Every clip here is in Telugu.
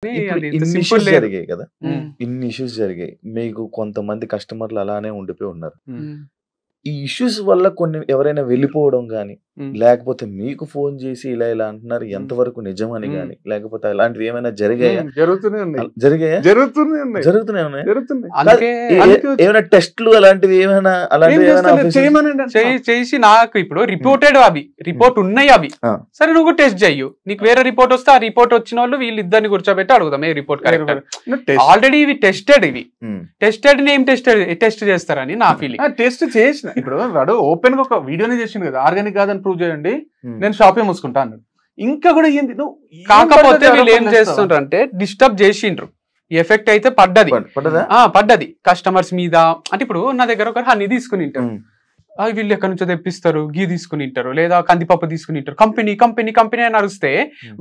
ఇన్ని ఇష్యూస్ జరిగాయి కదా, ఇన్ని ఇష్యూస్ జరిగాయి, మీకు కొంతమంది కస్టమర్లు అలానే ఉండిపోయి ఉన్నారు. ఈ ఇష్యూస్ వల్ల కొన్ని ఎవరైనా వెళ్ళిపోవడం గానీ, లేకపోతే మీకు ఫోన్ చేసి ఇలా ఇలా అంటున్నారు ఎంతవరకు నిజమని గానీ, లేకపోతే అలాంటివి ఏమైనా జరిగాయా? జరిగాయా? జరుగుతూనే ఉన్నాయి. ఏమైనా టెస్ట్లు అలాంటివి ఏమైనా చేసి నాకు ఇప్పుడు రిపోర్టెడ్ అవి రిపోర్ట్ ఉన్నాయి అవి, సరే నువ్వు టెస్ట్ చెయ్యు, నీకు వేరే రిపోర్ట్ వస్తే ఆ రిపోర్ట్ వచ్చిన వాళ్ళు వీళ్ళిద్దరిని కూర్చోబెట్టి అడుగుదాం ఏ రిపోర్ట్ కరెక్ట్. ఆల్రెడీ ఇవి టెస్టెడ్, ఇవి టెస్టెడ్ ఏం టెస్ట్ చేస్తారని నా ఫీలింగ్. టెస్ట్ చేసిన ఇప్పుడు వాడు ఓపెన్ గా ఒక వీడియోనే చేసిండు కదా, ఆర్గానిక్ కాదని ప్రూవ్ చేయండి నేను షాపే మూసుకుంటా అన్నాడు. ఇంకా కూడా ఏంది నువ్వు, కాకపోతే వీళ్ళు ఏం చేస్తుండ్రు అంటే డిస్టర్బ్ చేసిండ్రు. ఎఫెక్ట్ అయితే పడ్డది కస్టమర్స్ మీద. అంటే ఇప్పుడు నా దగ్గర ఒక హనీ తీసుకుని ఉంటారు, వీళ్ళు ఎక్కడి నుంచో తెప్పిస్తారు, గీ తీసుకుని ఉంటారు, లేదా కందిపప్పు తీసుకుని ఉంటారు, కంపెనీ కంపెనీ కంపెనీ అని అరిస్తే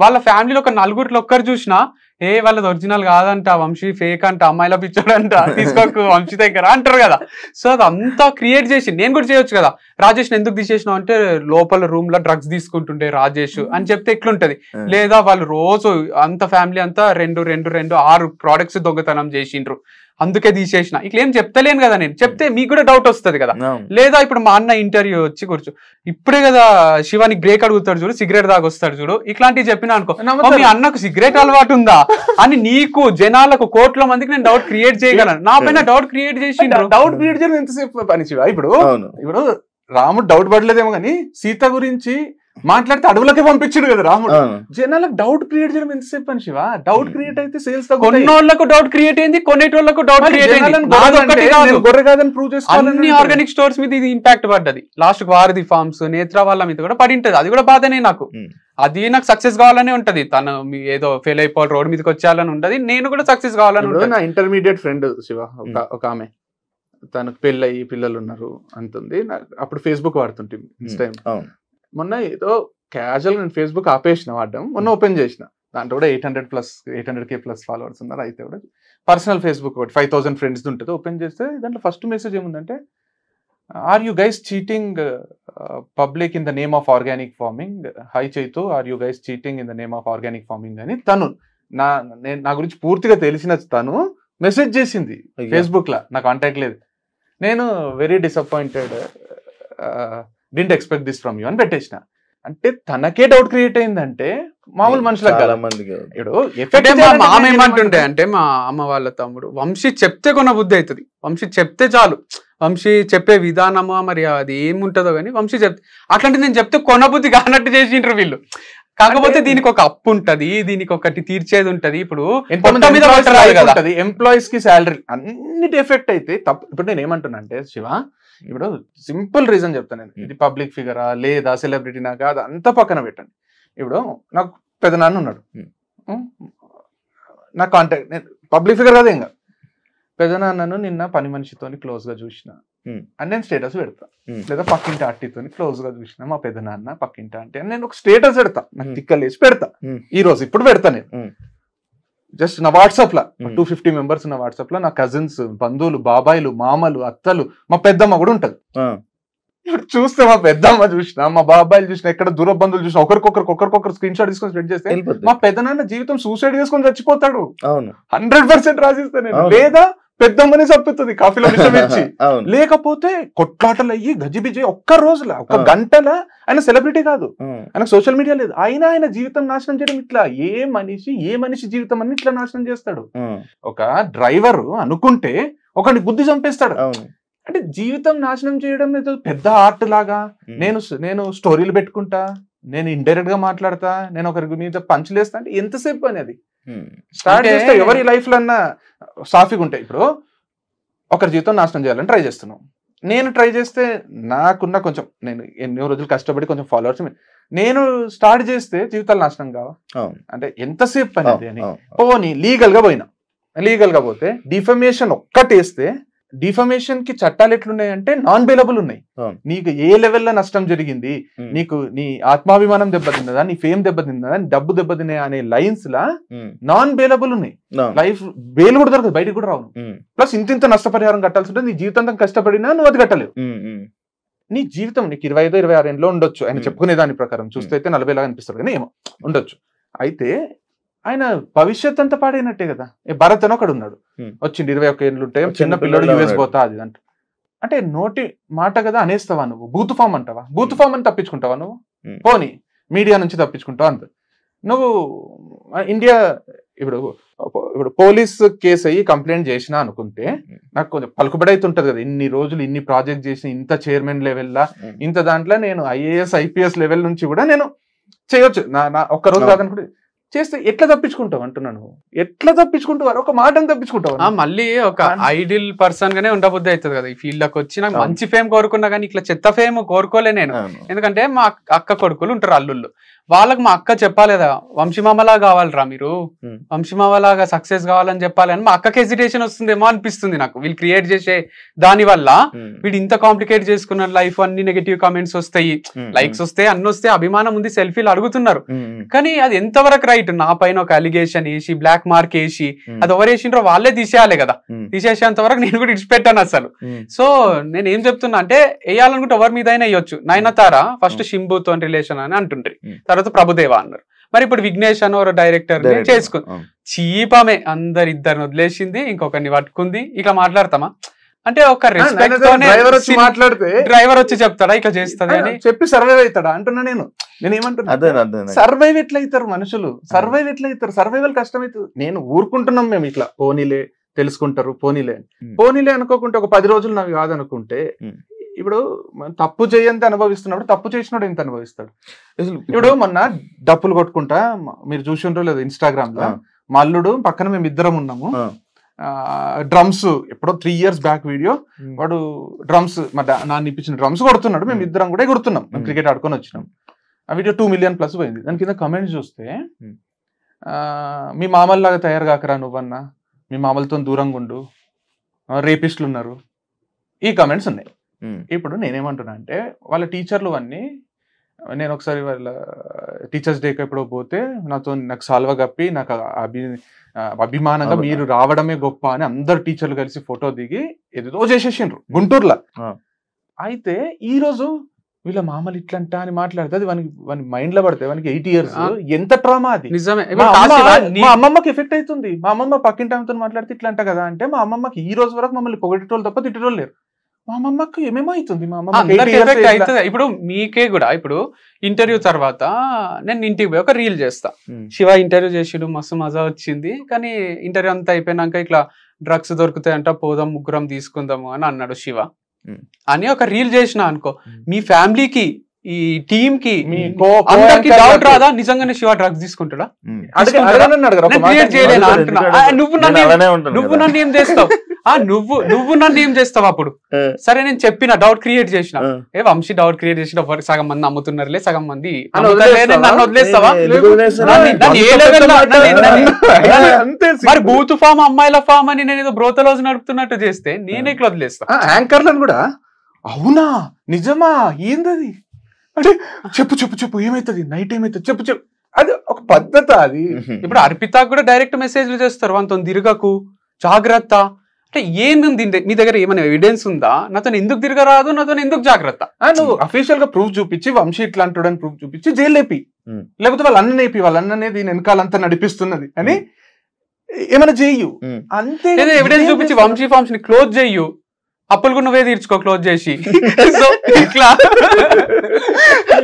వాళ్ళ ఫ్యామిలీలో ఒక నలుగురిలో ఒక్కరు చూసినా ఏ వాళ్ళది ఒరిజినల్ కాదంట, వంశీ ఫేక్ అంట, అమ్మాయిల పిచ్చాడంట, తీసుకోకు వంశీ దగ్గర అంటారు కదా. సో అదంతా క్రియేట్ చేసి నేను కూడా చేయొచ్చు కదా. రాజేష్ ఎందుకు తీసేసినావు అంటే లోపల రూమ్ లో డ్రగ్స్ తీసుకుంటుండే రాజేష్ అని చెప్తే ఎట్లుంటది. లేదా వాళ్ళు రోజు అంత ఫ్యామిలీ అంతా 6 ప్రోడక్ట్స్ దొంగతనం చేసిండ్రు అందుకే తీసేసిన, ఇట్లా ఏం చెప్తలేను కదా. నేను చెప్తే మీకు కూడా డౌట్ వస్తుంది కదా. లేదా ఇప్పుడు మా అన్న ఇంటర్వ్యూ వచ్చి కూర్చో, ఇప్పుడే కదా శివానికి బ్రేక్ అడుగుతాడు చూడు, సిగరెట్ దాకా వస్తాడు చూడు, ఇట్లాంటివి చెప్పిన అనుకో మీ అన్నకు సిగరెట్ అలవాటు ఉందా అని నీకు జనాలకు కోట్ల మందికి నేను డౌట్ క్రియేట్ చేయగలను. నా పైన డౌట్ క్రియేట్ చేసి డౌట్ క్రియేట్ చేయడం ఎంతసేపు పని శివ. ఇప్పుడు రాముడు డౌట్ పడలేదేమో కానీ సీత గురించి మాట్లాడితే అడవులకే పంపించాడు కదా రాముడు. జనాలకు డౌట్ క్రియేట్ చేయడం ఎంతసేపు అని శివ. డౌట్ క్రియేట్ అయితే సేల్స్ కొన్నోళ్ళకు డౌట్ క్రియేట్ అయింది, కొనేటోళ్ళకు డౌట్ క్రియేట్ అయింది. గొర్రె కాదని ప్రూవ్ చేసుకోవాలి. అన్ని ఆర్గానిక్ స్టోర్స్ మీద ఇది ఇంపాక్ట్ పడ్డది. లాస్ట్ వారధి ఫార్మ్స్, నేత్ర వాళ్ళ మీద కూడా పడి ఉంటది. అది కూడా బాధనే నాకు. అది నాకు సక్సెస్ కావాలనే ఉంటది. తను ఏదో ఫెయిల్ అయిపోవాలి రోడ్ మీదకి వచ్చేయాలని ఉంటది, నేను కూడా సక్సెస్ కావాలని ఉంటది. నా ఇంటర్మీడియట్ ఫ్రెండ్ శివ ఒక ఆమె, తనకు పెళ్ళయి పిల్లలు ఉన్నారు అంటుంది. అప్పుడు ఫేస్బుక్ వాడుతుంటే ఇన్స్టా. మొన్న ఏదో క్యాజువల్ నేను ఫేస్బుక్ ఆపేసిన వాడడం, మొన్న ఓపెన్ చేసిన. దాంట్లో కూడా 800K+ ఫాలోవర్స్ ఉన్నారు. అయితే కూడా పర్సనల్ ఫేస్బుక్ ఒకటి 5000 ఫ్రెండ్స్ ఉంటుంది. ఓపెన్ చేస్తే దాంట్లో ఫస్ట్ మెసేజ్ ఏముందంటే, are you guys cheating public in the name of organic farming. Hi Chaitu, are you guys cheating in the name of organic farming అని తను నా గురించి పూర్తిగా తెలిసిన తను మెసేజ్ చేసింది ఫేస్బుక్ లో. నా కాంటాక్ట్ లేదు. నేను very disappointed, didn't expect this from you అని పెట్టేసిన. అంటే తనకే డౌట్ క్రియేట్ అయిందంటే మామూలు మనుషులకు ఏమంటుండే అంటే, మా అమ్మ వాళ్ళ తమ్ముడు వంశీ చెప్తే కొన్న బుద్ధి అవుతుంది, వంశీ చెప్తే చాలు, వంశీ చెప్పే విధానమా మరి అది ఏముంటుందో కానీ వంశీ చెప్తే అట్లాంటి నేను చెప్తే కొన్న బుద్ధి కానట్టు చేసిండ్రు వీళ్ళు. కాకపోతే దీనికి ఒక అప్పు ఉంటది, దీనికి ఒకటి తీర్చేది ఉంటది. ఇప్పుడు ఎంప్లాయీస్ కి శాలరీ అన్నిటి ఎఫెక్ట్ అయితే తప్పు. ఇప్పుడు నేను ఏమంటున్నా అంటే శివ, ఇప్పుడు సింపుల్ రీజన్ చెప్తాను నేను. ఇది పబ్లిక్ ఫిగరా లేదా సెలబ్రిటీనా కాదు అంతా పక్కన పెట్టండి. ఇప్పుడు నాకు పెదనాన్న ఉన్నాడు, నా కాంటాక్ట్, నేను పబ్లిక్ ఫిగర్ కదా ఇంకా. పెదనాన్నను నిన్న పని మనిషితో క్లోజ్ గా చూసిన అని నేను స్టేటస్ పెడతా. లేదా పక్కింటి ఆంటీతో క్లోజ్ గా చూసిన మా పెదనాన్న పక్కింటి ఆంటీ అని నేను ఒక స్టేటస్ పెడతా. నాకు తిక్కలేసి పెడతా. ఈ రోజు ఇప్పుడు పెడతా నేను జస్ట్ నా వాట్సాప్ లో 250 మెంబర్స్ ఉన్న వాట్సాప్ లో నా కజిన్స్, బంధువులు, బాబాయిలు, మామలు, అత్తలు, మా పెద్దమ్మ కూడా ఉంటది. ఇప్పుడు చూస్తే మా పెద్దమ్మ చూసినా, మా బాబాయిలు చూసినా, ఎక్కడ దూర బంధువులు చూసినా ఒకరికొకరు స్క్రీన్ షాట్ తీసుకొని స్ప్రెడ్ చేస్తే మా పెద్దనాన్న జీవితం సూసైడ్ చేసుకొని చచ్చిపోతాడు. 100% రాసిస్తా నేను. లేదా పెద్దమ్మని చంపుతుంది కాఫీలో విషమించి. లేకపోతే కొట్లాటలు అయ్యి గజిబిజి ఒక్క రోజుల ఒక గంటల. ఆయన సెలబ్రిటీ కాదు, ఆయనకు సోషల్ మీడియా లేదు, అయినా ఆయన జీవితం నాశనం చేయడం ఇట్లా. ఏ మనిషి జీవితం అన్ని ఇట్లా నాశనం చేస్తాడు. ఒక డ్రైవర్ అనుకుంటే ఒకరిని బుద్ధి చంపేస్తాడు. అంటే జీవితం నాశనం చేయడం పెద్ద ఆర్ట్ లాగా. నేను స్టోరీలు పెట్టుకుంటా, నేను ఇండైరెక్ట్ గా మాట్లాడతా, నేను ఒకరి మీద పంచులేస్తా అంటే ఎంతసేపు అనేది స్టార్ట్ చేస్తే ఎవరి లైఫ్ లో అన్నా సాఫీగా ఉంటాయి. ఇప్పుడు ఒకరి జీవితం నాశనం చేయాలని ట్రై చేస్తున్నాం. నేను ట్రై చేస్తే నాకున్న కొంచెం, నేను ఎన్నో రోజులు కష్టపడి కొంచెం ఫాలోవర్స్ నేను స్టార్ట్ చేస్తే జీవితాలు నాశనం కావా అంటే ఎంతసేపు అనేది అని. పోనీ లీగల్ గా పోతే డిఫమేషన్ ఒక్కటేస్తే, డిఫమేషన్ కి చట్టాలు ఎట్లున్నాయంటే నాన్ బెయిలబుల్ ఉన్నాయి. నీకు ఏ లెవెల్లో నష్టం జరిగింది, నీకు నీ ఆత్మాభిమానం దెబ్బతిన్నదా, నీ ఫేమ్ దెబ్బతిన్నదా, నీ డబ్బు దెబ్బతిన్నా అనే లైన్స్ లా నాన్ బెయిలబుల్ ఉన్నాయి. లైఫ్ బెయిల్ కూడా దొరకదు, బయటకు కూడా రావు. ప్లస్ ఇంత నష్టపరిహారం కట్టాల్సి ఉంటుంది. నీ జీవితం కష్టపడినా నువ్వు అది కట్టలేవు. నీ జీవితం నీకు 25-26 ఏళ్ళలో ఉండొచ్చు. ఆయన చెప్పుకునే దాని ప్రకారం చూస్తే అయితే 40 లాగా అనిపిస్తుంది కానీ ఏమో ఉండొచ్చు. అయితే ఆయన భవిష్యత్ అంతా పాడైనట్టే కదా. భరత్ అని ఒకడు ఉన్నాడు, వచ్చింది 21 ఏళ్ళు ఉంటాయి, చిన్న పిల్లడు యూఎస్ పోతా అది అంటే నోటి మాట కదా అనేస్తావా నువ్వు? బూత్ ఫామ్ అంటావా? బూత్ ఫామ్ అని తప్పించుకుంటావా నువ్వు? పోనీ మీడియా నుంచి తప్పించుకుంటావు అంత. నువ్వు ఇండియా ఇప్పుడు పోలీస్ కేసు అయ్యి కంప్లైంట్ చేసినా అనుకుంటే నాకు కొంచెం పలుకుబడి అయితే ఉంటది కదా, ఇన్ని రోజులు ఇన్ని ప్రాజెక్ట్ చేసిన, ఇంత చైర్మన్ లెవెల్లా ఇంత దాంట్లో నేను IAS IPS లెవెల్ నుంచి కూడా నేను చేయొచ్చు. నా ఒక్కరోజు కాదనుకుంటే చేస్తే ఎట్లా తప్పించుకుంటావు అంటున్నాను. ఎట్లా తప్పించుకుంటావు? ఒక మాటను తప్పించుకుంటావు. మళ్ళీ ఒక ఐడిల్ పర్సన్ గానే ఉండబుద్ధి అవుతుంది కదా ఈ ఫీల్డ్ లోకి వచ్చి. నాకు మంచి ఫేమ్ కోరుకున్నా కానీ ఇట్లా చెత్త ఫేమ్ కోరుకోలే నేను. ఎందుకంటే మా అక్క కొడుకులు ఉంటారు అల్లుళ్ళు, వాళ్ళకి మా అక్క చెప్పాలి కదా, వంశీమామలా కావాలరా మీరు, వంశీమామలాగా సక్సెస్ కావాలని చెప్పాలి అని మా అక్కకి హెసిటేషన్ వస్తుందేమో అనిపిస్తుంది నాకు. వీళ్ళు క్రియేట్ చేసే దాని వల్ల వీడు ఇంత కాంప్లికేట్ చేసుకున్న లైఫ్, అన్ని నెగటివ్ కామెంట్స్ వస్తాయి, లైక్స్ వస్తాయి, అన్ని వస్తాయి, అభిమానం ఉంది, సెల్ఫీలు అడుగుతున్నారు. కానీ అది ఎంతవరకు రైట్? నా పైన ఒక అలిగేషన్ వేసి బ్లాక్ మార్క్ వేసి అది ఎవరు వేసిండ్రో వాళ్ళే తీసేయాలి కదా. తీసేసేంత వరకు నేను కూడా ఇడిచిపెట్టాను అసలు. సో నేను ఏం చెప్తున్నా అంటే వేయాలనుకుంటే ఎవరి మీద అయినా వేయొచ్చు. నయనతార ఫస్ట్ శింభుతో రిలేషన్ అని అంటుండ్రి, తర్వాత ప్రభుదేవ అన్నారు. మరి ఇప్పుడు విఘ్నేష్ అని ఒక డైరెక్టర్ చేసుకుంది, చీపమే అందరిద్దరిని వదిలేసింది, ఇంకొకరిని పట్టుకుంది. ఇక మాట్లాడతామా అంటే ఒక రెస్పెక్ట్ మాట్లాడితే డ్రైవర్ వచ్చి చెప్తాడా ఇట్లా చేస్తుంది అని చెప్పి సర్వైవ్ అవుతాడా అంటున్నా నేను. ఏమంటున్నా సర్వైవ్ ఎట్లా అవుతారు మనుషులు? సర్వైవ్ ఎట్లా అవుతారు? సర్వైవల్ కష్టమవుతుంది. నేను ఊరుకుంటున్నాం మేము ఇట్లా పోనీలే తెలుసుకుంటారు, పోనీలే అనుకోకుంటే ఒక 10 రోజులు నాకు కాదనుకుంటే, ఇప్పుడు తప్పు చేయంత అనుభవిస్తున్నప్పుడు తప్పు చేసినాడు ఎంత అనుభవిస్తాడు? ఇప్పుడు మొన్న డప్పులు కొట్టుకుంటా మీరు చూసిండ్రో లేదు ఇన్స్టాగ్రామ్ లో, మా అల్లుడు పక్కన మేము ఇద్దరం ఉన్నాము, డ్రమ్స్ ఎప్పుడో 3 years బ్యాక్ వీడియో, వాడు డ్రమ్స్ నాన్న ఇప్పించిన డ్రమ్స్ కొడుతున్నాడు, మేము ఇద్దరం కూడా ఎగురుతున్నాం, మేము క్రికెట్ ఆడుకొని వచ్చినాం. ఆ వీడియో 2 million+ పోయింది. దాని కింద కమెంట్స్ చూస్తే, మీ మామల్లాగా తయారు కాకరా నువ్వన్నా, మీ మామలతో దూరంగా ఉండు, రేపిస్టులు ఉన్నారు, ఈ కమెంట్స్ ఉన్నాయి. ఇప్పుడు నేనేమంటున్నా అంటే వాళ్ళ టీచర్లు అన్నీ, నేను ఒకసారి వాళ్ళ టీచర్స్ డేకి ఎప్పుడో పోతే నాకు సాల్వ కప్పి నాకు అభిమానంగా మీరు రావడమే గొప్ప అని అందరు టీచర్లు కలిసి ఫోటో దిగి ఏదో చేసేసిండ్రు గుంటూరులో. అయితే ఈ రోజు వీళ్ళ మామలు ఇట్లంట అని మాట్లాడితే అది వాని మైండ్ లో పడితే వానికి 8 years ఎంత ట్రామా అది. మా అమ్మమ్మకి ఎఫెక్ట్ అవుతుంది. మా అమ్మమ్మ పక్కింటి ఆమెతో మాట్లాడితే ఇట్లంట కదా అంటే, మా అమ్మమ్మకి ఈ రోజు వరకు మమ్మల్ని పొగటోళ్ళు తప్ప తిట్టేటోళ్ళు లేరు. మా అమ్మమ్మకి ఏమేమో అవుతుంది. మా అమ్మ ఇప్పుడు మీకే కూడా ఇప్పుడు ఇంటర్వ్యూ తర్వాత నేను ఇంటికి పోయి ఒక రీల్ చేస్తా, శివ ఇంటర్వ్యూ చేసిడు మస్తు మజా వచ్చింది, కానీ ఇంటర్వ్యూ అంతా అయిపోయినాక ఇట్లా డ్రగ్స్ దొరుకుతాయంట, పోదాం ముగ్గురం తీసుకుందాము అని అన్నాడు శివ అని ఒక రీల్ చేసిన అనుకో, మీ ఫ్యామిలీకి ఈ టీమ్ కి అందరికి డౌట్ రాదా నిజంగానే శివ డ్రగ్స్ తీసుకుంటాడా? నువ్వు నన్ను ఏం చేస్తావు? నువ్వు నన్ను ఏం చేస్తావు అప్పుడు? సరే నేను చెప్పిన డౌట్ క్రియేట్ చేసిన, వంశీ డౌట్ క్రియేట్ చేసిన, సగం మంది అమ్ముతున్నారులే, సగం మంది నన్ను వదిలేస్తావా? మరి బూత్ ఫామ్ అమ్మాయిల ఫామ్ అని నేను ఏదో బ్రోతలోజు నడుపుతున్నట్టు చేస్తే నేను ఎట్లా వదిలేస్తా? యాంకర్లను కూడా అవునా నిజమా ఏందది అంటే చెప్పు ఏమైతుంది, నైట్ ఏమైతుంది చెప్పు. అది ఒక పద్ధత అది. ఇప్పుడు అర్పిత కూడా డైరెక్ట్ మెసేజ్లు చేస్తారు, వాళ్ళతో తిరగకు జాగ్రత్త అంటే. ఏముంది మీ దగ్గర ఏమైనా ఎవిడెన్స్ ఉందా? నాతో ఎందుకు తిరగరాదు, నాతో ఎందుకు జాగ్రత్త? నువ్వు అఫీషియల్ గా ప్రూఫ్ చూపించి, వంశీ ఇట్లా అంటాడని ప్రూఫ్ చూపించి జైలేపి, లేకపోతే వాళ్ళ అన్ననేపి, వాళ్ళ అన్ననేది వెనకాలంతా నడిపిస్తున్నది అని ఏమైనా చెయ్యు. అంతే ఎవిడెన్స్ చూపించి వంశీ ఫార్మ్స్ ని క్లోజ్ చెయ్యు, అప్పులు నువ్వే తీర్చుకో క్లోజ్ చేసి. సో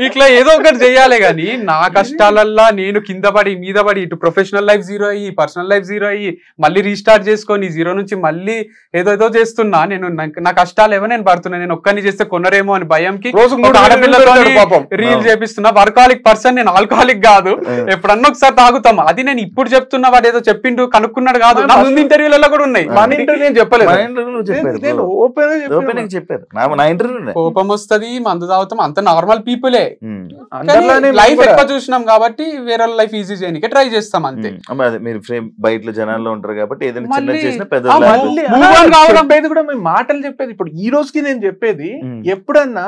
ఇట్లా ఏదో ఒకటి చెయ్యాలి గాని నా కష్టాలల్లా నేను కింద పడి మీద పడి ఇటు ప్రొఫెషనల్ లైఫ్ జీరో అయ్యి పర్సనల్ లైఫ్ జీరో అయ్యి మళ్ళీ రీస్టార్ట్ చేసుకొని జీరో నుంచి మళ్ళీ ఏదో చేస్తున్నా. నేను నా కష్టాలు ఏమో నేను పడుతున్నా, నేను ఒక్కరిని చేస్తే కొనరేమో అని భయంకి ఆడపిల్లతో రీల్ చేపిస్తున్నా. వర్కాలిక్ పర్సన్ నేను, ఆల్కహాలిక్ కాదు. ఎప్పుడన్నా ఒకసారి తాగుతాం, అది నేను ఇప్పుడు చెప్తున్నా, వాడు ఏదో చెప్పిండు కనుక్కున్నాడు కాదు. నా ముందు ఇంటర్వ్యూలలో కూడా ఉన్నాయి. కోపం వస్తుంది, మందు తాగుతాం, అంత నార్మల్ పీపులే. లైఫ్ ఎక్కువ చూసినాం కాబట్టి వేరే లైఫ్ ఈజీ చేయడానికి ట్రై చేస్తాం అంతే. మీరు బయట జనాల్లో ఉంటారు కాబట్టి ఏదైనా కూడా మేము మాటలు చెప్పేది. ఇప్పుడు ఈ రోజుకి నేను చెప్పేది, ఎప్పుడన్నా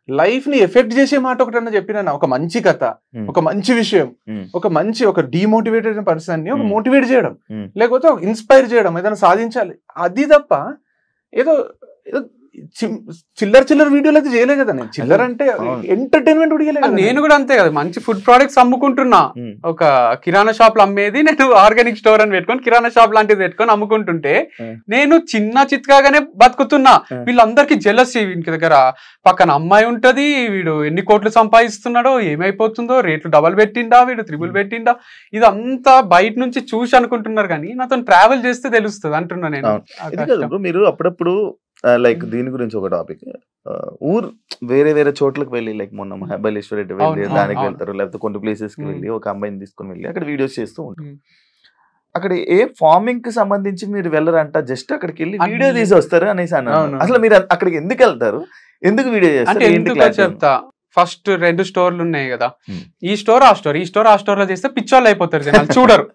లైఫ్ ని ఎఫెక్ట్ చేసే మాట ఒకటన్నా చెప్పినా, ఒక మంచి కథ, ఒక మంచి విషయం, ఒక డిమోటివేటెడ్ పర్సన్ ని ఒక మోటివేట్ చేయడం, లేకపోతే ఇన్స్పైర్ చేయడం, ఏదైనా సాధించాలి, అది తప్ప ఏదో చిల్లర వీడియోలు అయితే చేయలే కదా నేను. చిల్లర అంటే ఎంటర్టైన్మెంట్ కూడా నేను కూడా అంతే కదా, మంచి ఫుడ్ ప్రొడక్ట్స్ అమ్ముకుంటున్నా. ఒక కిరాణా షాప్ లో అమ్మేది నేను ఆర్గానిక్ స్టోర్ అని పెట్టుకొని కిరాణా షాప్ లాంటిది పెట్టుకొని అమ్ముకుంటుంటే నేను చిన్న చిత్కాగానే బతుకుతున్నా. వీళ్ళందరికీ జెలసీ, వీనికి దగ్గర పక్కన అమ్మాయి ఉంటది, వీడు ఎన్ని కోట్లు సంపాదిస్తున్నాడో, ఏమైపోతుందో, రేట్లు డబల్ పెట్టిండా, వీడు త్రిబుల్ పెట్టిండా, ఇదంతా బయట నుంచి చూసి అనుకుంటున్నారు. కానీ నాతో ట్రావెల్ చేస్తే తెలుస్తుంది అంటున్నా నేను. మీరు అప్పుడప్పుడు లైక్ దీని గురించి ఒక టాపిక్, ఊరు వేరే చోట్లకు వెళ్ళి, లైక్ మొన్న మహాబలేశ్వర వెళ్ళి దానికి వెళ్తారు, లేకపోతే కొన్ని ప్లేసెస్ కి వెళ్ళి ఒక అమ్మాయిని తీసుకుని వెళ్ళి అక్కడ వీడియోస్ చేస్తూ ఉంటారు. అక్కడ ఏ ఫార్మింగ్ కి సంబంధించి మీరు వెళ్ళరంట, జస్ట్ అక్కడికి వెళ్ళి వీడియో తీసి వస్తారు అనేసి అన్నారు. అసలు మీరు అక్కడికి ఎందుకు వెళ్తారు, ఎందుకు వీడియో చేస్తారు? చెప్తా. ఫస్ట్ 2 స్టోర్లు ఉన్నాయి కదా, ఈ స్టోర్ ఆ స్టోర్ లో చేస్తే పిచ్చోళ్ళు అయిపోతారు జనాలు, చూడరు.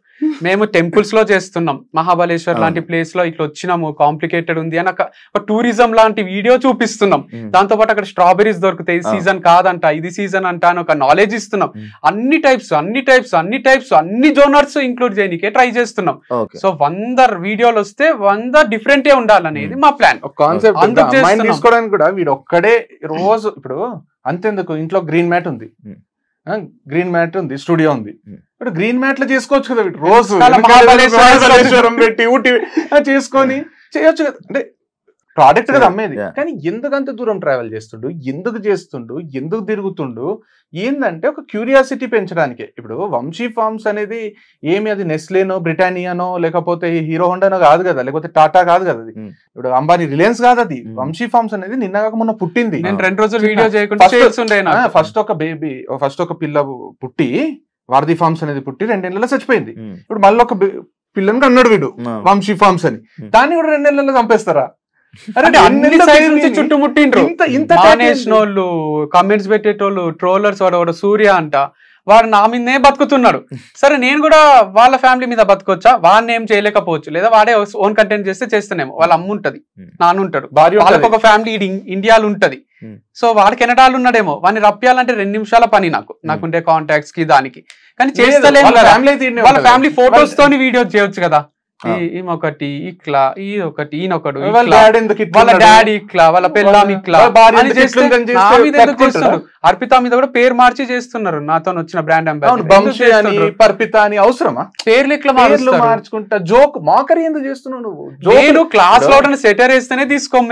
మేము టెంపుల్స్ లో చేస్తున్నాం, మహాబలేశ్వర్ లాంటి ప్లేస్ లో ఇట్లా వచ్చినాము, కాంప్లికేటెడ్ ఉంది అని ఒక టూరిజం లాంటి వీడియో చూపిస్తున్నాం. దాంతో పాటు అక్కడ స్ట్రాబెరీస్ దొరుకుతాయి, సీజన్ కాదంట, ఇది సీజన్ అంట అని ఒక నాలెడ్జ్ ఇస్తున్నాం. అన్ని టైప్స్ అన్ని జోనర్స్ ఇంక్లూడ్ చేయడానికే ట్రై చేస్తున్నాం. సో 100 వీడియోలు వస్తే 100 డిఫరెంట్ ఉండాలనేది మా ప్లాన్. కాన్సెప్ట్ తీసుకోవడానికి కూడా వీడు ఒక్కడే రోజు, ఇప్పుడు అంతెందుకు, ఇంట్లో గ్రీన్ మ్యాట్ ఉంది, స్టూడియో ఉంది, ఇప్పుడు గ్రీన్ మ్యాట్ లో చేసుకోవచ్చు కదా రోజు, పెట్టి ఊటి చేసుకొని చేయొచ్చు కదా. అంటే ప్రోడక్ట్ కదా అమ్మేది. కానీ ఎందుకంత దూరం ట్రావెల్ చేస్తుండు, ఎందుకు తిరుగుతుండు, ఏందంటే ఒక క్యూరియాసిటీ పెంచడానికే. ఇప్పుడు వంశీ ఫార్మ్స్ అనేది ఏమి, అది నెస్లేనో, బ్రిటానియానో, లేకపోతే హీరో హోండానో కాదు కదా, లేకపోతే టాటా కాదు కదా, అది ఇప్పుడు అంబానీ, రిలయన్స్ కాదు అది. వంశీ ఫార్మ్స్ అనేది నిన్నగాక మొన్న పుట్టింది. నేను 2 రోజులు వీడియో చేయకుండా ఫస్ట్ ఒక పిల్ల పుట్టి, వారధి ఫార్మ్స్ అనేది పుట్టి 2 నెలల్లో చచ్చిపోయింది. ఇప్పుడు మళ్ళీ ఒక పిల్లని అన్నాడు వీడు వంశీ ఫార్మ్స్ అని, దాన్ని కూడా 2 నెలల్లో చంపేస్తారా? చుట్టుముట్టిండ్రు, కామెంట్స్ పెట్టేటోళ్ళు, ట్రోలర్స్, వాడు సూర్య అంట, వాడు నా మీదనే బతుకుతున్నాడు. సరే నేను కూడా వాళ్ళ ఫ్యామిలీ మీద బతకొచ్చా, వాడిని ఏం చేయలేకపోవచ్చు, లేదా వాడే ఓన్ కంటెంట్ చేస్తేనేమో. వాళ్ళ అమ్మ ఉంటది, నాన్న ఉంటాడు, వాళ్ళకి ఒక ఫ్యామిలీ ఇండియాలో ఉంటది. సో వాడు కెనడాలో ఉన్నాడేమో, వాడిని రప్పియాలంటే 2 నిమిషాల పని నాకుండే కాంటాక్ట్స్ కి దానికి. కానీ చేస్తలేము, వాళ్ళ ఫ్యామిలీ ఫోటోస్ తోని వీడియో చేయొచ్చు కదా. ఈమె ఇట్లా, ఈయనొకటి, ఈయనొకడు, వాళ్ళ డాడీ ఇట్లా, వాళ్ళ పిల్లం ఇట్లా చేస్తున్నారు. అర్పిత మీద కూడా పేరు మార్చి చేస్తున్నారు. నాతో వచ్చిన బ్రాండ్ అంబాసిడర్ అవసరమా? పేర్లు ఇట్లా మార్చుకుంటా, జోక్ మాకరీ ఎందుకు చేస్తున్నావు నువ్వు? నేను క్లాస్ లో సెటర్ వేస్తేనే తీసుకోం,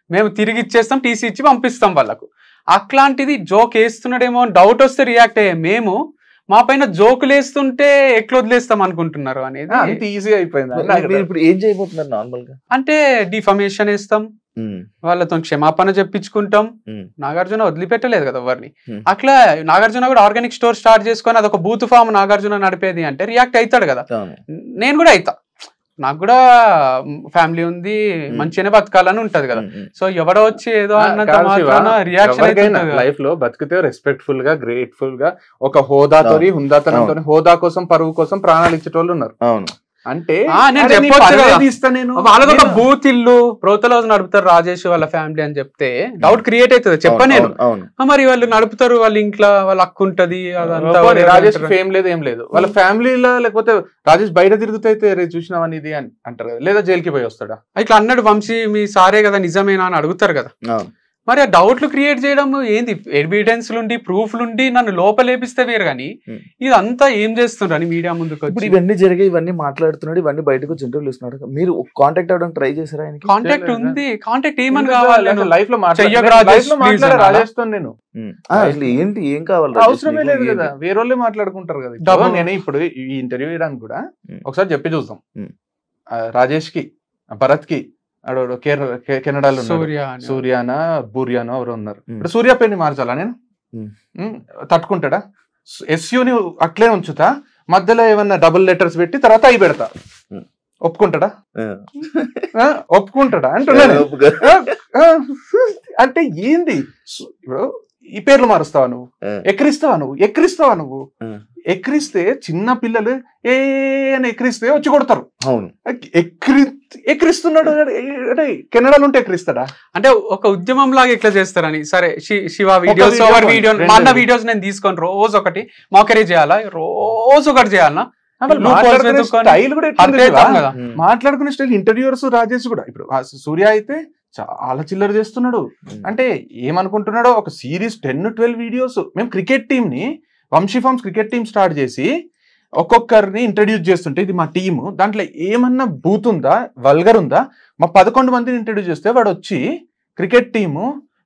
మేము తిరిగి ఇచ్చేస్తాం, టీసీ ఇచ్చి పంపిస్తాం వాళ్ళకు. అట్లాంటిది జోక్ వేస్తున్నాడేమో అని డౌట్ వస్తే రియాక్ట్ అయ్యే మేము, మా పైన జోకులు వేస్తుంటే ఎట్లా వదిలేస్తాం అనుకుంటున్నారు అనేది అంత ఈజీ అయిపోయింది. ఇప్పుడు ఏం చేయబోతున్నారు నార్మల్ గా అంటే డిఫమేషన్ వేస్తాం, వాళ్ళతో క్షమాపణ చెప్పించుకుంటాం. నాగార్జున వదిలిపెట్టలేదు కదా ఎవరిని. అట్లా నాగార్జున కూడా ఆర్గానిక్ స్టోర్ స్టార్ట్ చేసుకొని అదొక బూత్ ఫామ్ నాగార్జున నడిపేది అంటే రియాక్ట్ అవుతాడు కదా. నేను కూడా అవుతా, నాకు కూడా ఫ్యామిలీ ఉంది, మంచిగానే బతకాలని ఉంటది కదా. సో ఎవడో వచ్చి ఏదో అన్నంత రియాక్షన్ లైఫ్ లో బతికితే రెస్పెక్ట్ఫుల్ గా, గ్రేట్ఫుల్ గా, ఒక హోదాతో, హుందాతనంతో, హోదా కోసం, పరువు కోసం ప్రాణాలు ఇచ్చేటోళ్ళు ఉన్నారు. అంటే వాళ్ళకి ఒక బూత్ ఇల్లు ప్రోతలో నడుపుతారు రాజేష్ వాళ్ళ ఫ్యామిలీ అని చెప్తే డౌట్ క్రియేట్ అవుతుంది. చెప్పనేను, మరి వాళ్ళు నడుపుతారు, వాళ్ళ ఇంట్లో వాళ్ళ అక్కు ఉంటది, రాజేష్ ఫేమ్ లేదు ఏం లేదు, వాళ్ళ ఫ్యామిలీలో. లేకపోతే రాజేష్ బయట తిరుగుతైతే రే చూసినావని ఇది అని అంటారు కదా, లేదా జైలుకి పోయి వస్తాడా? ఇట్లా అన్నాడు వంశీ, మీ సారే కదా నిజమేనా అని అడుగుతారు కదా. మరి ఆ డౌట్లు క్రియేట్ చేయడం ఏంది? ఎవిడెన్స్లుండి, ప్రూఫ్లుండి నన్ను లోపలేపిస్తే వేరు, కానీ ఇదంతా ఏం చేస్తున్నారు అని మీడియా ముందుకు ఇప్పుడు ఇవన్నీ జరిగాయి, ఇవన్నీ మాట్లాడుతున్నాడు, ఇవన్నీ బయటకు వచ్చి ఇంటర్వ్యూలు ఇస్తున్నాడు. మీరు కాంటాక్ట్ అవ్వడం ట్రై చేశారా? కాంటాక్ట్ ఉంది, కాంటాక్ట్ ఏమని కావాలి? లైఫ్ లో నేను అసలు ఏంటి, ఏం కావాలి? అవసరమే లేదు కదా, వేరే వాళ్ళే మాట్లాడుకుంటారు కదా. నేను ఇప్పుడు ఈ ఇంటర్వ్యూ ఇవ్వడానికి కూడా ఒకసారి చెప్పి చూద్దాం. రాజేష్ కి, భరత్ కి, కెనడాలో సూర్యానా బూర్యానో ఎవరో ఉన్నారు. ఇప్పుడు సూర్య పేరుని మార్చాలా నేను? తట్టుకుంటాడా? ఎస్యూని అట్లే ఉంచుతా, మధ్యలో ఏమన్నా డబుల్ లెటర్స్ పెట్టి తర్వాత అయి పెడతా, ఒప్పుకుంటాడా? ఒప్పుకుంటాడా అంటున్నాను. అంటే ఏంది ఇప్పుడు ఈ పేర్లు మారుస్తావా నువ్వు? ఎక్కిరిస్తావా నువ్వు? ఎక్కిరిస్తే చిన్న పిల్లలు ఏ అని ఎక్కిరిస్తే వచ్చి కొడతారు. అవును, ఎక్కిరిస్తున్నాడు అంటే కెనడాలో ఉంటే ఎక్కిరిస్తాడా? అంటే ఒక ఉద్యమం లాగా ఎట్లా చేస్తారని. సరే శివ వీడియోస్, మా అన్న వీడియోస్ నేను తీసుకొని రోజు ఒకటి మోకరీ చేయాలా, రోజు ఒకటి చేయాలనా? స్టైల్ కూడా మాట్లాడుకునే స్టైల్. ఇంటర్వ్యూవర్స్ రాజేష్ కూడా, ఇప్పుడు సూర్య అయితే చాలా చిల్లర చేస్తున్నాడు. అంటే ఏమనుకుంటున్నాడో, ఒక సిరీస్ 10-12 వీడియోస్. మేము క్రికెట్ టీంని, Vamshi farms cricket team start చేసి ఒక్కొక్కరిని ఇంట్రడ్యూస్ చేస్తుంటే ఇది మా టీము, దాంట్లో ఏమన్నా బూత్ ఉందా, వల్గర్ ఉందా, మా 11 మందిని ఇంట్రడ్యూస్ చేస్తే వాడు వచ్చి క్రికెట్ టీము,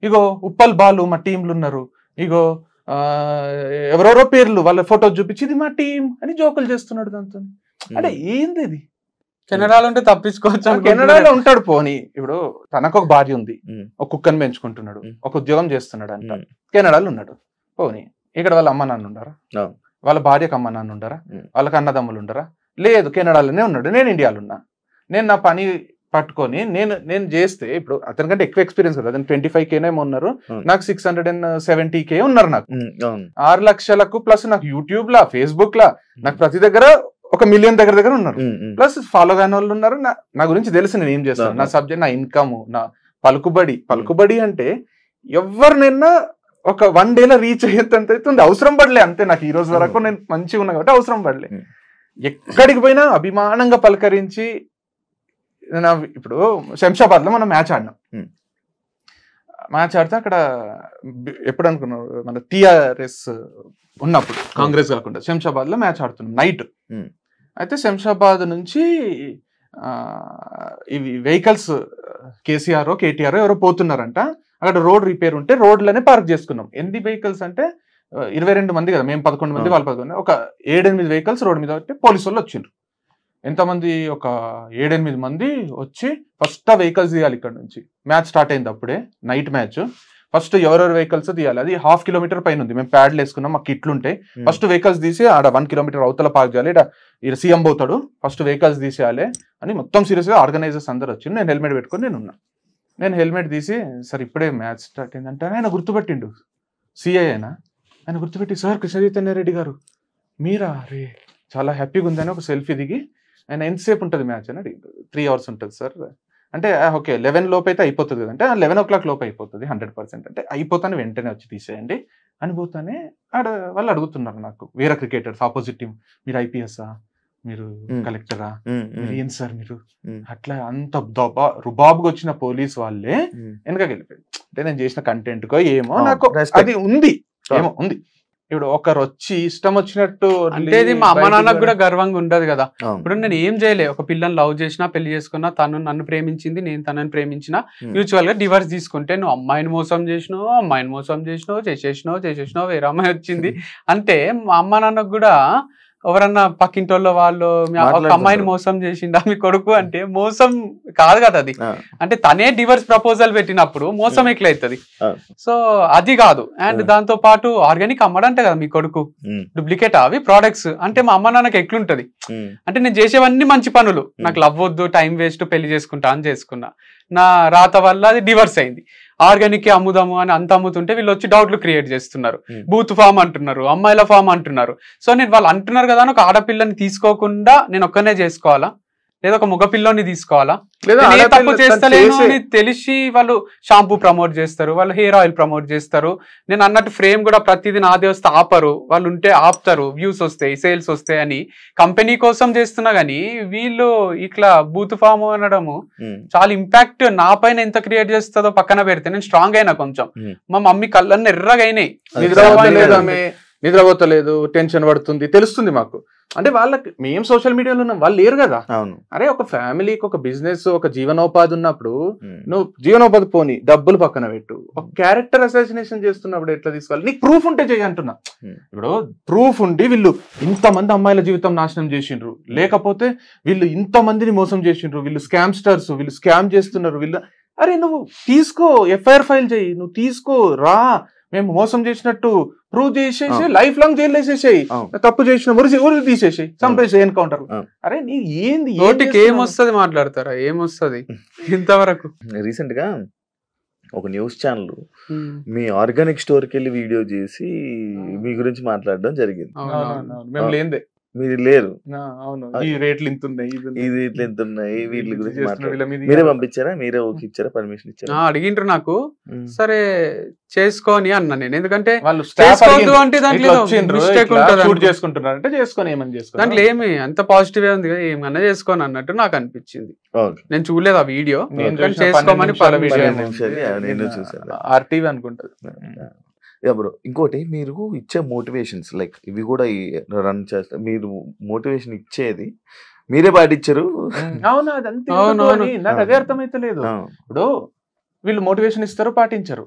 ఇగో ఉప్పల్ బాలు మా టీంలు ఉన్నారు, ఇగో ఎవరెవరో పేర్లు వాళ్ళ ఫోటో చూపించి ఇది మా టీం అని జోకులు చేస్తున్నాడు దాంతో. అంటే ఏంది ఇది? కెనడాలో ఉంటే తప్పించుకోవచ్చు. కెనడాలో ఉంటాడు పోనీ, ఇప్పుడు తనకు ఒక భార్య ఉంది, ఒక కుక్కని పెంచుకుంటున్నాడు, ఒక ఉద్యోగం చేస్తున్నాడు అంట, కెనడాలో ఉన్నాడు పోనీ. ఇక్కడ వాళ్ళ అమ్మ నాన్న ఉండరా? వాళ్ళ భార్యకు అమ్మ నాన్న ఉండరా? వాళ్ళకి అన్నదమ్ములు ఉండరా? లేదు, కెనడాలోనే ఉన్నాడు, నేను ఇండియాలో ఉన్నా. నేను నా పని పట్టుకొని నేను చేస్తే, ఇప్పుడు అతనికంటే ఎక్కువ ఎక్స్పీరియన్స్ కదా, అతను 25K ఉన్నారు, నాకు 670K ఉన్నారు. నాకు 6 లక్షలకు ప్లస్ నాకు యూట్యూబ్ లా, ఫేస్బుక్ లా, నాకు ప్రతి దగ్గర 1 మిలియన్ దగ్గర ఉన్నారు. ప్లస్ ఫాలో కాని వాళ్ళు ఉన్నారు. నా గురించి తెలుసు నేను ఏం చేస్తాను, నా సబ్జెక్ట్, నా ఇన్కమ్, నా పలుకుబడి అంటే ఎవరినైనా ఒక 1 డేలో రీచ్ అయ్యేంత అవుతుంది. అవసరం పడలే అంతే. నాకు ఈ రోజు వరకు నేను మంచిగా ఉన్నా కాబట్టి అవసరం పడలే. ఎక్కడికి పోయినా అభిమానంగా పలకరించి, ఇప్పుడు శంషాబాద్ లో మనం మ్యాచ్ ఆడినాం. మ్యాచ్ ఆడితే అక్కడ ఎప్పుడు అనుకున్నాం, మన TRS ఉన్నప్పుడు, కాంగ్రెస్ కాకుండా శంషాబాద్ లో మ్యాచ్ ఆడుతున్నాం నైట్. అయితే శంషాబాద్ నుంచి ఇవి వెహికల్స్ KCR KTR ఎవరో పోతున్నారంట. అక్కడ రోడ్ రిపేర్ ఉంటే రోడ్లనే పార్క్ చేసుకున్నాం. ఎన్ని వెహికల్స్ అంటే 22 మంది కదా, మేము 11 మంది, వాళ్ళు 11, ఒక 7-8 వెహికల్స్ రోడ్ మీద పెట్టి పోలీసు వాళ్ళు వచ్చిండ్రు. ఎంతమంది, ఒక 7-8 మంది వచ్చి ఫస్ట్ ఆ వెహికల్స్ తీయాలి. ఇక్కడ నుంచి మ్యాచ్ స్టార్ట్ అయింది అప్పుడే, నైట్ మ్యాచ్. ఫస్ట్ ఎవరెవరు వెహికల్స్ తీయాలి, అది 1/2 కిలోమీటర్ పైన ఉంది. మేము ప్యాడ్లు వేసుకున్నాం, మాకు కిట్లు ఉంటాయి. ఫస్ట్ వెహికల్స్ తీసి ఆడ 1 కిలోమీటర్ అవతల పార్క్ చేయాలి. ఇక్కడ సీఎం పోతాడు, ఫస్ట్ వెహికల్స్ తీసేయాలి అని మొత్తం సీరియస్ గా ఆర్గనైజర్స్ అందరు వచ్చిండు. నేను హెల్మెట్ పెట్టుకొని నేను హెల్మెట్ తీసి, సార్ ఇప్పుడే మ్యాచ్ స్టార్ట్ అయిందంటే ఆయన గుర్తుపెట్టిండు, సిఐ అయినా, ఆయన గుర్తుపెట్టి, సార్ కృష్ణ చైతన్య రెడ్డి గారు మీరా, అరే చాలా హ్యాపీగా ఉందని ఒక సెల్ఫీ దిగి, ఆయన ఎంతసేపు ఉంటుంది మ్యాచ్ అని అడిగింది. 3 hours ఉంటుంది సార్ అంటే, ఓకే 11 లోపు అయితే అయిపోతుంది కదంటే, 11 o'clock లోపు అయిపోతుంది 100%, అంటే అయిపోతానే వెంటనే వచ్చి తీసేయండి అని పోతానే వాళ్ళు అడుగుతున్నారు నాకు, వేరే క్రికెటర్స్ ఆపోజిట్ టీం, మీరు IPS-ఆ, మీరు కలెక్టరా, మీరు ఏం సార్ మీరు, అట్లా అంత రుబాబుగా వచ్చిన పోలీస్ వాళ్ళే వెనక వెళ్ళిపోయారు. అంటే నేను చేసిన కంటెంట్ కో ఏమో నాకు అది ఉంది, ఏమో ఉంది. ఇప్పుడు ఒకరు వచ్చి ఇష్టం వచ్చినట్టు అంటే ఇది మా అమ్మ నాన్నకు కూడా గర్వంగా ఉండదు కదా. ఇప్పుడు నేను ఏం చేయలే, ఒక పిల్లని లవ్ చేసినా, పెళ్లి చేసుకున్నా, తను నన్ను ప్రేమించింది, నేను తనని ప్రేమించిన, మ్యూచువల్ గా డివర్స్ తీసుకుంటే, నువ్వు అమ్మాయిని మోసం చేసేసినావు, వేరే అమ్మాయి వచ్చింది అంటే, మా అమ్మ నాన్నకు కూడా ఎవరన్నా పక్కింటోళ్ళ వాళ్ళు ఒక అమ్మాయిని మోసం చేసిండా మీ కొడుకు అంటే, మోసం కాదు కదా అది. అంటే తనే డివర్స్ ప్రపోజల్ పెట్టినప్పుడు మోసం ఎట్లయితుంది? సో అది కాదు. అండ్ దాంతో పాటు ఆర్గానిక్ అమ్మడంటే కదా మీ కొడుకు, డూప్లికేట్ అవి ప్రోడక్ట్స్ అంటే, మా అమ్మ నాన్నకి ఎట్లుంటది అంటే, నేను చేసేవన్నీ మంచి పనులు, నాకు లవ్ వద్దు, టైం వేస్ట్, పెళ్లి చేసుకుంటా అని చేసుకున్నా, నా రాత వల్ల అది డివర్స్ అయింది. ఆర్గానిక్ అమ్ముదాము అని అంత అమ్ముతుంటే వీళ్ళు వచ్చి డౌట్లు క్రియేట్ చేస్తున్నారు, బూత్ ఫామ్ అంటున్నారు, అమ్మాయిల ఫామ్ అంటున్నారు. సో నేను వాళ్ళు అంటున్నారు కదా అని ఒక ఆడపిల్లని తీసుకోకుండా నేను ఒక్కనే చేసుకోవాలా, లేదా ఒక మగ పిల్లని తీసుకోవాలా, లేదా తప్పు చేస్తలేను అని తెలిసి వాళ్ళు షాంపూ ప్రమోట్ చేస్తారు, వాళ్ళు హెయిర్ ఆయిల్ ప్రమోట్ చేస్తారు. నేను అన్నట్టు ఫ్రేమ్ కూడా ప్రతిదీ నాదే వస్తే ఆపరు, వాళ్ళు ఉంటే ఆపుతారు, వ్యూస్ వస్తాయి, సేల్స్ వస్తాయి అని కంపెనీ కోసం చేస్తున్నా గానీ, వీళ్ళు ఇట్లా బూత్ ఫామ్ అనడము చాలా ఇంపాక్ట్ నా పైన ఎంత క్రియేట్ చేస్తుందో పక్కన పెడితే, నేను స్ట్రాంగ్ అయినా కొంచెం, మా మమ్మీ కళ్ళన్నీ ఎర్రగా అయినాయి, నిద్రపోతలేదు, టెన్షన్ పడుతుంది, తెలుస్తుంది మాకు. అంటే వాళ్ళకి మేము సోషల్ మీడియాలో ఉన్నాం, వాళ్ళు లేరు కదా. అరే ఒక ఫ్యామిలీకి ఒక బిజినెస్, ఒక జీవనోపాధి ఉన్నప్పుడు నువ్వు జీవనోపాధి పోని, డబ్బులు పక్కన పెట్టు, ఒక క్యారెక్టర్ అసాసినేషన్ చేస్తున్నప్పుడు ఎట్లా తీసుకోవాలి? నీకు ప్రూఫ్ ఉంటే చేయి అంటున్నా. ఇప్పుడు ప్రూఫ్ ఉండి వీళ్ళు ఇంతమంది అమ్మాయిల జీవితం నాశనం చేసిండ్రు, లేకపోతే వీళ్ళు ఇంతమందిని మోసం చేసిండ్రు, వీళ్ళు స్కామ్స్టర్స్, వీళ్ళు స్కామ్ చేస్తున్నారు, వీళ్ళు, అరే నువ్వు తీసుకో, FIR ఫైల్ చేయి, నువ్వు తీసుకో రా, మేము మోసం చేసినట్టు ప్రూవ్ చేసేసి లైఫ్ లాంగ్ జైలు వేసేసాయి, తప్పు చేసిన ఊరు తీసేసి చంపేసి ఎన్కౌంటర్. అరే నీ ఏంది, నోటికి ఏమొస్తుంది మాట్లాడతారా, ఏమొస్తుంది? ఇంతవరకు రీసెంట్ గా ఒక న్యూస్ ఛానల్ మీ ఆర్గానిక్ స్టోర్కి వెళ్ళి వీడియో చేసి మీ గురించి మాట్లాడడం జరిగింది. మేము లేదే మీరు లేరు, అవును ఈ రేట్లు ఇంత ఉన్నాయి, ఇది ఇట్లా ఎంత ఉన్నాయి, వీళ్ళ గురించి చేస్తున్న వీళ్ళ మీద మీరే పంపించారా, మీరే ఓకే ఇచ్చారా, పర్మిషన్ ఇచ్చారా? అడిగిండ్రు నాకు, సరే చేసుకొని అన్నా నేను, ఎందుకంటే వాళ్ళు చేసుకోవద్దు అంటే దాంట్లో మిస్టేక్ ఉంటుంది, షూట్ చేసుకుంటున్నారు అంటే చేసుకొని ఏమని చేసుకో, దాంట్లో ఏమి అంత పాజిటివ్ ఉంది కదా, ఏమన్నా చేసుకోని అన్నట్టు నాకు అనిపించింది. నేను చూడలేదు ఆ వీడియో, చేసుకోమని నేను చూసాను, ఆర్టీవీ అనుకుంటది. బ్రో ఇంకోటి, మీరు ఇచ్చే మోటివేషన్స్ లైక్ ఇవి కూడా రన్ చేస్తారు, మీరు మోటివేషన్ ఇచ్చేది మీరే పాటించరు. అవును అదంతే, నాకు అదే అర్థమైతే లేదు. ఇప్పుడు వీళ్ళు మోటివేషన్ ఇస్తారు, పాటించరు.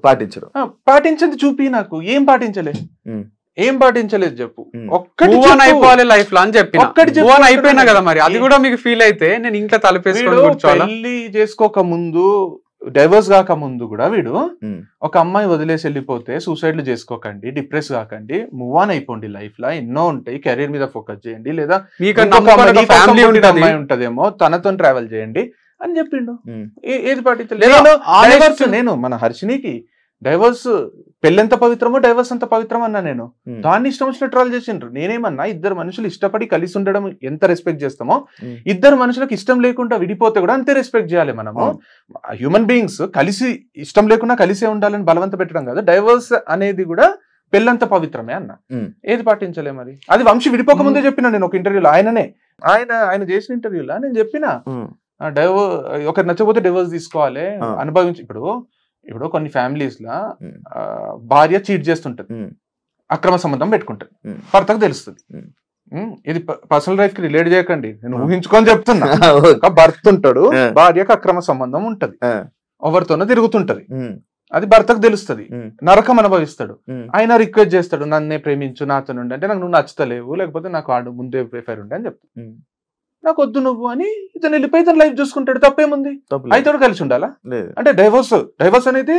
పాటించింది చూపి, నాకు ఏం పాటించలేదు చెప్పు, ఒక్కటి అయిపోవాలి లైఫ్ లో అని చెప్పి అయిపోయినా కదా మరి, అది కూడా మీకు ఫీల్ అయితే నేను ఇంకా తలపేసుకొని కూర్చోవాలి. పెళ్లి చేసుకోక ముందు, డైవర్స్ కాక ముందు కూడా వీడు ఒక అమ్మాయి వదిలేసి వెళ్ళిపోతే సూసైడ్లు చేసుకోకండి, డిప్రెస్ కాకండి, మూవ్ ఆన్ అయిపోండి, లైఫ్ లో ఎన్నో ఉంటాయి, కెరీర్ మీద ఫోకస్ చేయండి, లేదా ఫ్యామిలీ అమ్మాయి ఉంటదేమో తనతో ట్రావెల్ చేయండి అని చెప్పిండు. ఏది పాటించలేదు నేను. మన హర్షినికి డైవర్స్ పెళ్ళెంత పవిత్రమో డైవర్స్ అంత పవిత్రం అన్నా నేను. దాన్ని ఇష్టం వచ్చిన ట్రాల్ చేసిండ్రు. నేనేమన్నా, ఇద్దరు మనుషులు ఇష్టపడి కలిసి ఉండడం ఎంత రెస్పెక్ట్ చేస్తామో, ఇద్దరు మనుషులకు ఇష్టం లేకుండా విడిపోతే కూడా అంతే రెస్పెక్ట్ చేయాలి మనము. హ్యూమన్ బీయింగ్స్ కలిసి ఇష్టం లేకుండా కలిసే ఉండాలని బలవంత పెట్టడం కాదు. డైవర్స్ అనేది కూడా పెళ్ళంత పవిత్రమే అన్న. ఏది పాటించలే మరి, అది వంశీ విడిపోక ముందే చెప్పినా నేను ఒక ఇంటర్వ్యూలో. ఆయన చేసిన ఇంటర్వ్యూలో నేను చెప్పిన, ఒకరు నచ్చకపోతే డివోర్స్ తీసుకోవాలి, అనుభవించి. ఇప్పుడు కొన్ని ఫ్యామిలీస్ లా భార్య చీట్ చేస్తుంటది, అక్రమ సంబంధం పెట్టుకుంటది, భర్తకు తెలుస్తుంది. ఇది పర్సనల్ లైఫ్ కి రిలేట్ చేయకండి, నేను ఊహించుకొని చెప్తున్నా. భర్త ఉంటాడు, భార్యకు అక్రమ సంబంధం ఉంటది, ఎవరితోనో తిరుగుతుంటది, అది భర్తకు తెలుస్తుంది, నరకం అనుభవిస్తాడు. ఆయన రిక్వెస్ట్ చేస్తాడు, నన్నే ప్రేమించు, నాతో ఉండి, అంటే నాకు నువ్వు నచ్చుతలేవు, లేకపోతే నాకు ఆడు ముందే ప్రిఫైర్ ఉండే అని చెప్తాను. నాకు వద్దు నువ్వు అని ఇతను వెళ్ళిపోయి ఇతను లైఫ్ చూసుకుంటాడు, తప్పేముంది? అయితే కలిసి ఉండాలా? అంటే డైవర్స్ అనేది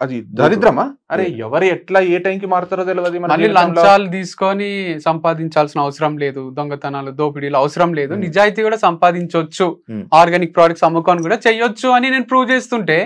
అది దరిద్రమా? అరే ఎవరు ఎట్లా ఏ టైంకి మారుతారో తెలియదు. మళ్ళీ లంచాలు తీసుకొని సంపాదించాల్సిన అవసరం లేదు, దొంగతనాలు దోపిడీలు అవసరం లేదు, నిజాయితీ కూడా సంపాదించవచ్చు, ఆర్గానిక్ ప్రొడక్ట్స్ అమ్ముకొని కూడా చెయ్యొచ్చు అని నేను ప్రూవ్ చేస్తుంటే